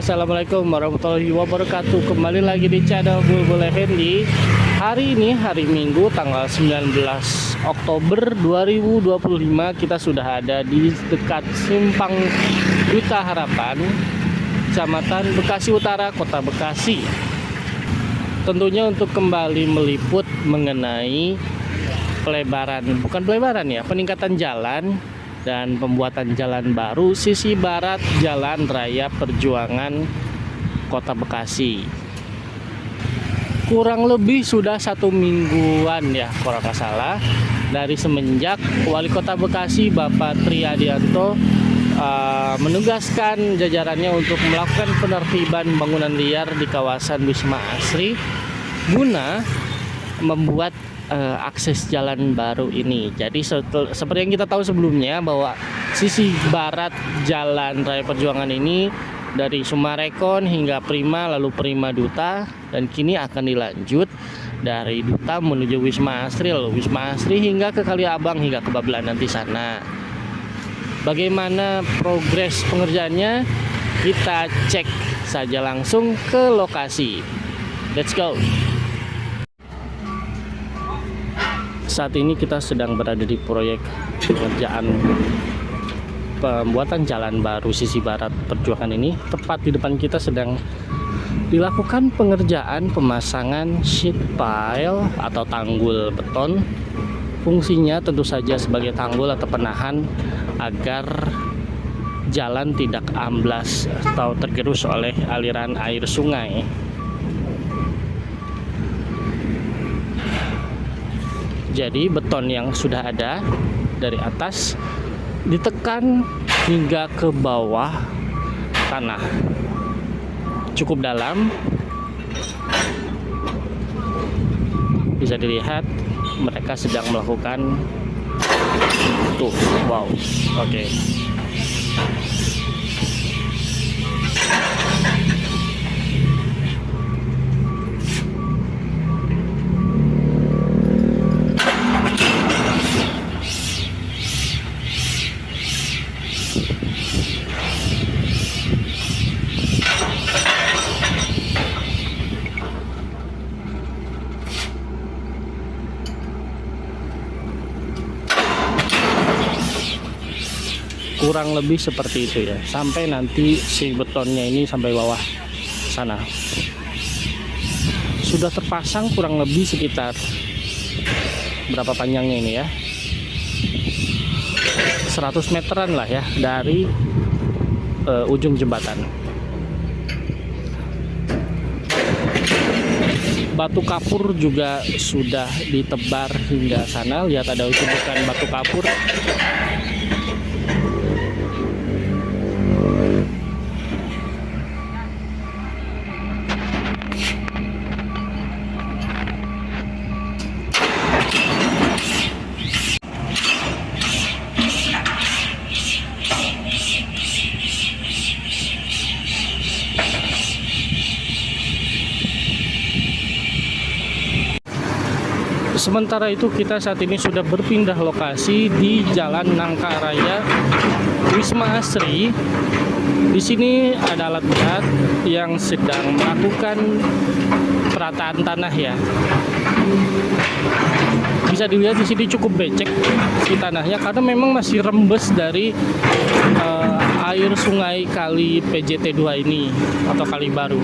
Assalamualaikum warahmatullahi wabarakatuh. Kembali lagi di channel Bulbul Effendi. Hari ini hari Minggu tanggal 19 Oktober 2025. Kita sudah ada di dekat Simpang Duta Harapan, Kecamatan Bekasi Utara, Kota Bekasi. Tentunya untuk kembali meliput mengenai peningkatan jalan dan pembuatan jalan baru sisi barat Jalan Raya Perjuangan Kota Bekasi. Kurang lebih sudah 1 mingguan ya kalau nggak salah dari semenjak Wali Kota Bekasi Bapak Triadianto menugaskan jajarannya untuk melakukan penertiban bangunan liar di kawasan Wisma Asri guna membuat akses jalan baru ini. Jadi seperti yang kita tahu sebelumnya bahwa sisi barat Jalan Raya Perjuangan ini dari Sumarekon hingga Prima, lalu Prima Duta, dan kini akan dilanjut dari Duta menuju Wisma Asri, lalu Wisma Asri hingga ke Kaliabang hingga ke Babelan nanti sana. Bagaimana progres pengerjaannya? Kita cek saja langsung ke lokasi. Let's go. Saat ini kita sedang berada di proyek pengerjaan pembuatan jalan baru sisi barat Perjuangan ini. Tepat di depan kita sedang dilakukan pengerjaan pemasangan sheet pile atau tanggul beton. Fungsinya tentu saja sebagai tanggul atau penahan agar jalan tidak amblas atau tergerus oleh aliran air sungai. Jadi beton yang sudah ada dari atas ditekan hingga ke bawah tanah, cukup dalam. Bisa dilihat mereka sedang melakukan tuh, wow, oke. Kurang lebih seperti itu ya, sampai nanti si betonnya ini sampai bawah sana. Sudah terpasang kurang lebih sekitar berapa panjangnya ini ya, 100 meteran lah ya dari ujung jembatan. Batu kapur juga sudah ditebar hingga sana. Lihat ada tumpukan batu kapur. Sementara itu kita saat ini sudah berpindah lokasi di Jalan Nangka Raya Wisma Asri. Di sini ada alat berat yang sedang melakukan perataan tanah ya. Bisa dilihat di sini cukup becek di tanahnya karena memang masih rembes dari air sungai kali PJT2 ini atau kali baru.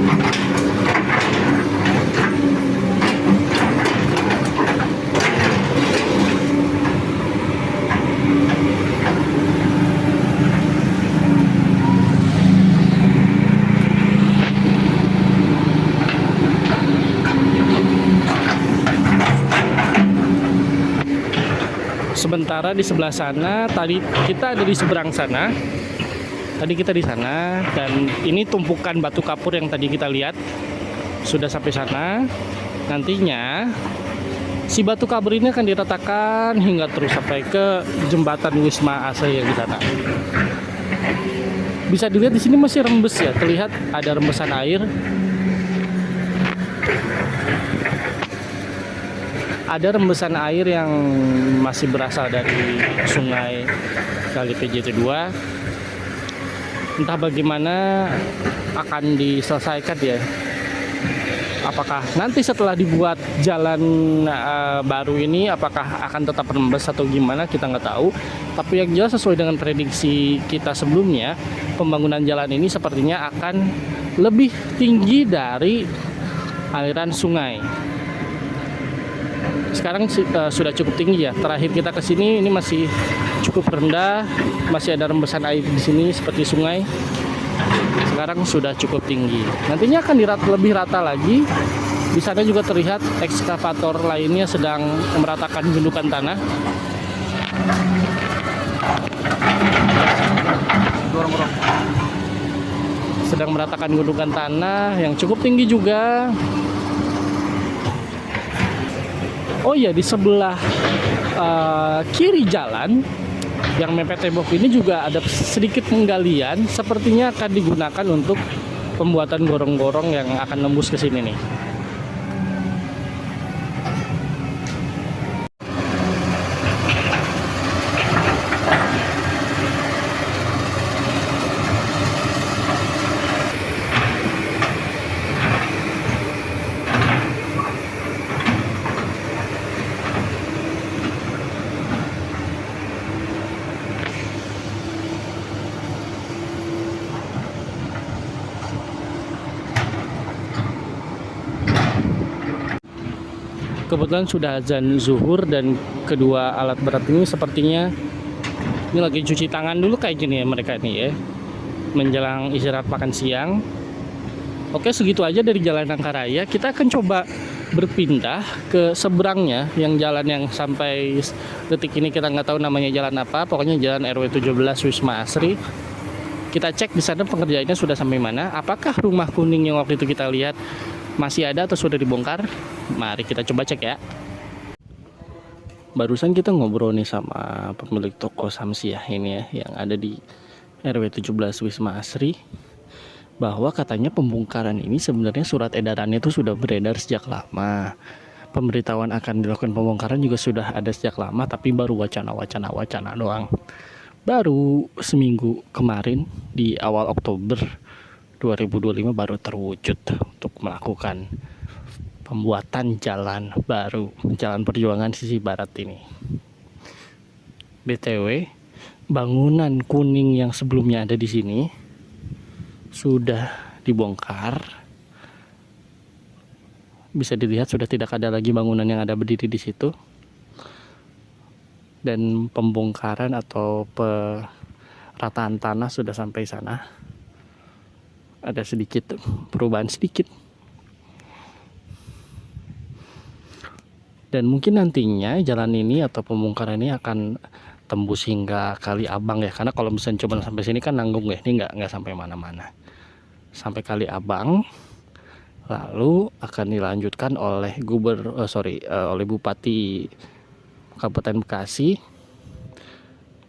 Sementara di sebelah sana, tadi kita ada di seberang sana. Tadi kita di sana, dan ini tumpukan batu kapur yang tadi kita lihat sudah sampai sana. Nantinya si batu kapur ini akan diratakan hingga terus sampai ke jembatan Wisma Asri yang di sana. Bisa dilihat di sini masih rembes ya, terlihat ada rembesan air. Ada rembesan air yang masih berasal dari sungai kali PJT2. Entah bagaimana akan diselesaikan ya. Apakah nanti setelah dibuat jalan baru ini apakah akan tetap rembes atau gimana, kita nggak tahu. Tapi yang jelas sesuai dengan prediksi kita sebelumnya, pembangunan jalan ini sepertinya akan lebih tinggi dari aliran sungai. Sekarang sudah cukup tinggi ya. Terakhir kita ke sini ini masih cukup rendah, masih ada rembesan air di sini seperti sungai. Sekarang sudah cukup tinggi. Nantinya akan lebih rata lagi. Di sana juga terlihat ekskavator lainnya sedang meratakan gundukan tanah. Sedang meratakan gundukan tanah yang cukup tinggi juga. Oh iya, di sebelah kiri jalan yang mepet tembok ini juga ada sedikit penggalian, sepertinya akan digunakan untuk pembuatan gorong-gorong yang akan nembus ke sini nih. Kebetulan sudah azan zuhur dan kedua alat berat ini sepertinya ini lagi cuci tangan dulu kayak gini ya mereka ini ya, menjelang istirahat makan siang. Oke, segitu aja dari Jalan Nangka-Raya. Kita akan coba berpindah ke seberangnya, yang jalan yang sampai detik ini kita nggak tahu namanya jalan apa, pokoknya jalan RW 17 Wisma Asri. Kita cek di sana pengerjaannya sudah sampai mana, apakah rumah kuning yang waktu itu kita lihat masih ada atau sudah dibongkar. Mari kita coba cek ya. Barusan kita ngobrol nih sama pemilik toko Samsiah ini ya, yang ada di RW 17 Wisma Asri, bahwa katanya pembongkaran ini sebenarnya surat edarannya itu sudah beredar sejak lama. Pemberitahuan akan dilakukan pembongkaran juga sudah ada sejak lama, tapi baru wacana doang. Baru seminggu kemarin di awal Oktober 2025 baru terwujud untuk melakukan pembuatan jalan baru, Jalan Perjuangan sisi barat ini. BTW, bangunan kuning yang sebelumnya ada di sini sudah dibongkar. Bisa dilihat sudah tidak ada lagi bangunan yang ada berdiri di situ. Dan pembongkaran atau perataan tanah sudah sampai sana. Ada sedikit perubahan sedikit. Dan mungkin nantinya jalan ini atau pembongkaran ini akan tembus hingga Kali Abang ya, karena kalau misalnya coba sampai sini kan nanggung ya, ini nggak sampai mana-mana, sampai Kali Abang, lalu akan dilanjutkan oleh oleh Bupati Kabupaten Bekasi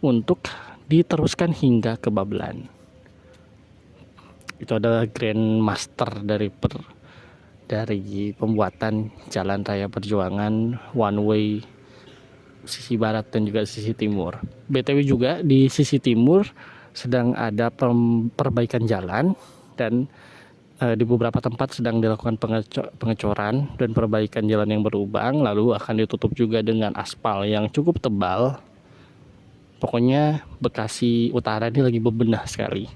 untuk diteruskan hingga ke Babelan. Itu adalah grand master dari pembuatan Jalan Raya Perjuangan one way sisi barat dan juga sisi timur. BTW juga di sisi timur sedang ada perbaikan jalan, dan di beberapa tempat sedang dilakukan pengecoran dan perbaikan jalan yang berlubang, lalu akan ditutup juga dengan aspal yang cukup tebal. Pokoknya Bekasi Utara ini lagi bebenah sekali.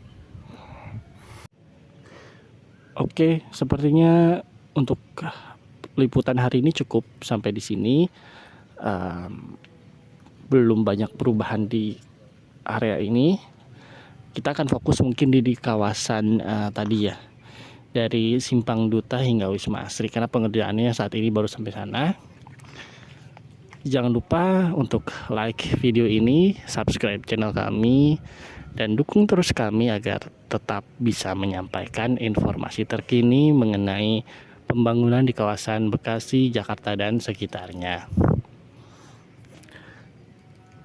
Oke, sepertinya untuk liputan hari ini cukup sampai di sini. Belum banyak perubahan di area ini. Kita akan fokus mungkin di kawasan tadi ya, dari Simpang Duta hingga Wisma Asri, karena pengerjaannya saat ini baru sampai sana. Jangan lupa untuk like video ini, subscribe channel kami, dan dukung terus kami agar tetap bisa menyampaikan informasi terkini mengenai pembangunan di kawasan Bekasi, Jakarta, dan sekitarnya.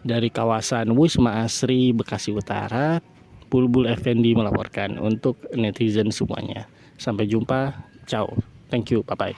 Dari kawasan Wisma Asri, Bekasi Utara, Bulbul Effendi melaporkan untuk netizen semuanya. Sampai jumpa, ciao, thank you, bye-bye.